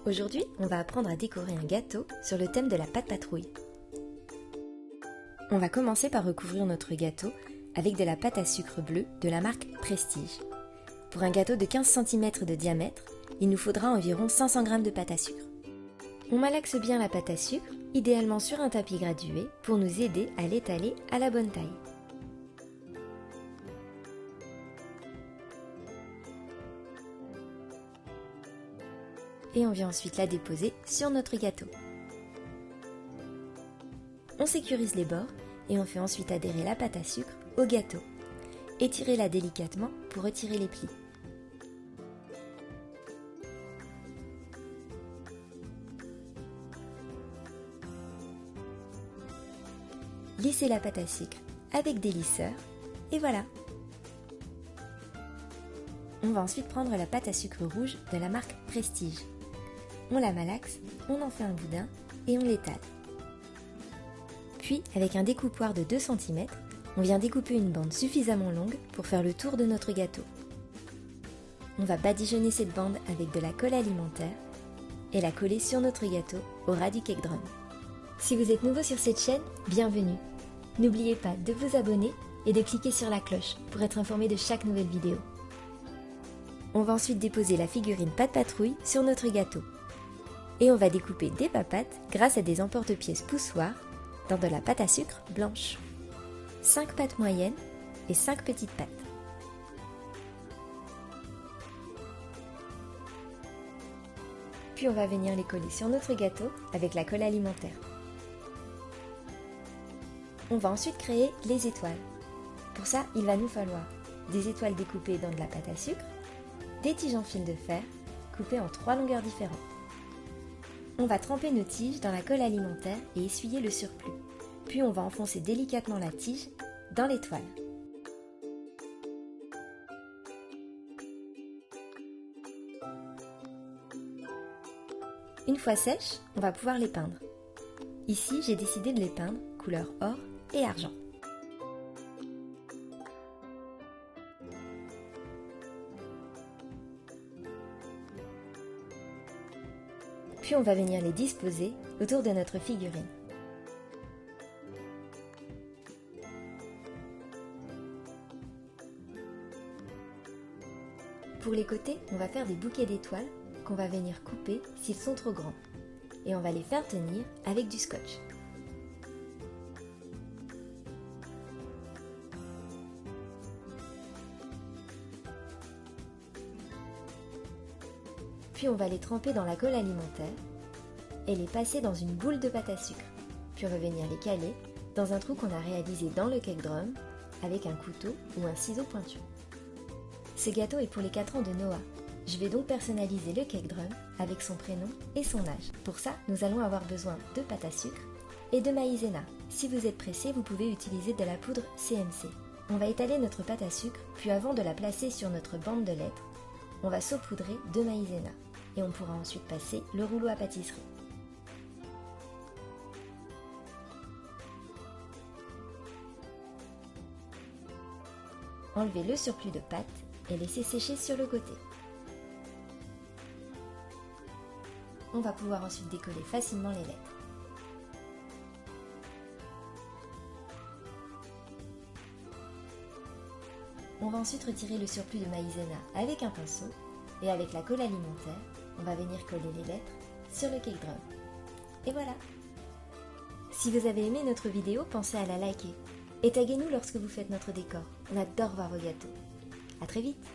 Aujourd'hui, on va apprendre à décorer un gâteau sur le thème de la pâte patrouille. On va commencer par recouvrir notre gâteau avec de la pâte à sucre bleue de la marque Prestige. Pour un gâteau de 15 cm de diamètre, il nous faudra environ 500 g de pâte à sucre. On malaxe bien la pâte à sucre, idéalement sur un tapis gradué, pour nous aider à l'étaler à la bonne taille. Et on vient ensuite la déposer sur notre gâteau. On sécurise les bords et on fait ensuite adhérer la pâte à sucre au gâteau. Étirez-la délicatement pour retirer les plis. Lissez la pâte à sucre avec des lisseurs et voilà! On va ensuite prendre la pâte à sucre rouge de la marque Prestige. On la malaxe, on en fait un boudin et on l'étale. Puis, avec un découpoir de 2 cm, on vient découper une bande suffisamment longue pour faire le tour de notre gâteau. On va badigeonner cette bande avec de la colle alimentaire et la coller sur notre gâteau au ras du cake drum. Si vous êtes nouveau sur cette chaîne, bienvenue! N'oubliez pas de vous abonner et de cliquer sur la cloche pour être informé de chaque nouvelle vidéo. On va ensuite déposer la figurine pâte patrouille sur notre gâteau. Et on va découper des papates grâce à des emporte-pièces poussoirs dans de la pâte à sucre blanche. 5 pattes moyennes et 5 petites pattes. Puis on va venir les coller sur notre gâteau avec la colle alimentaire. On va ensuite créer les étoiles. Pour ça, il va nous falloir des étoiles découpées dans de la pâte à sucre, des tiges en fil de fer coupées en 3 longueurs différentes. On va tremper nos tiges dans la colle alimentaire et essuyer le surplus. Puis on va enfoncer délicatement la tige dans l'étoile. Une fois sèches, on va pouvoir les peindre. Ici, j'ai décidé de les peindre couleur or et argent. Puis on va venir les disposer autour de notre figurine. Pour les côtés, on va faire des bouquets d'étoiles qu'on va venir couper s'ils sont trop grands. Et on va les faire tenir avec du scotch. Puis on va les tremper dans la colle alimentaire et les passer dans une boule de pâte à sucre. Puis revenir les caler dans un trou qu'on a réalisé dans le cake drum avec un couteau ou un ciseau pointu. Ce gâteau est pour les 4 ans de Noah. Je vais donc personnaliser le cake drum avec son prénom et son âge. Pour ça, nous allons avoir besoin de pâte à sucre et de maïzena. Si vous êtes pressé, vous pouvez utiliser de la poudre CMC. On va étaler notre pâte à sucre, puis avant de la placer sur notre bande de lettres, on va saupoudrer de maïzena. Et on pourra ensuite passer le rouleau à pâtisserie. Enlevez le surplus de pâte et laissez sécher sur le côté. On va pouvoir ensuite décoller facilement les lettres. On va ensuite retirer le surplus de maïzena avec un pinceau et avec la colle alimentaire, on va venir coller les lettres sur le cake drum. Et voilà! Si vous avez aimé notre vidéo, pensez à la liker. Et taguez-nous lorsque vous faites notre décor. On adore voir vos gâteaux. À très vite!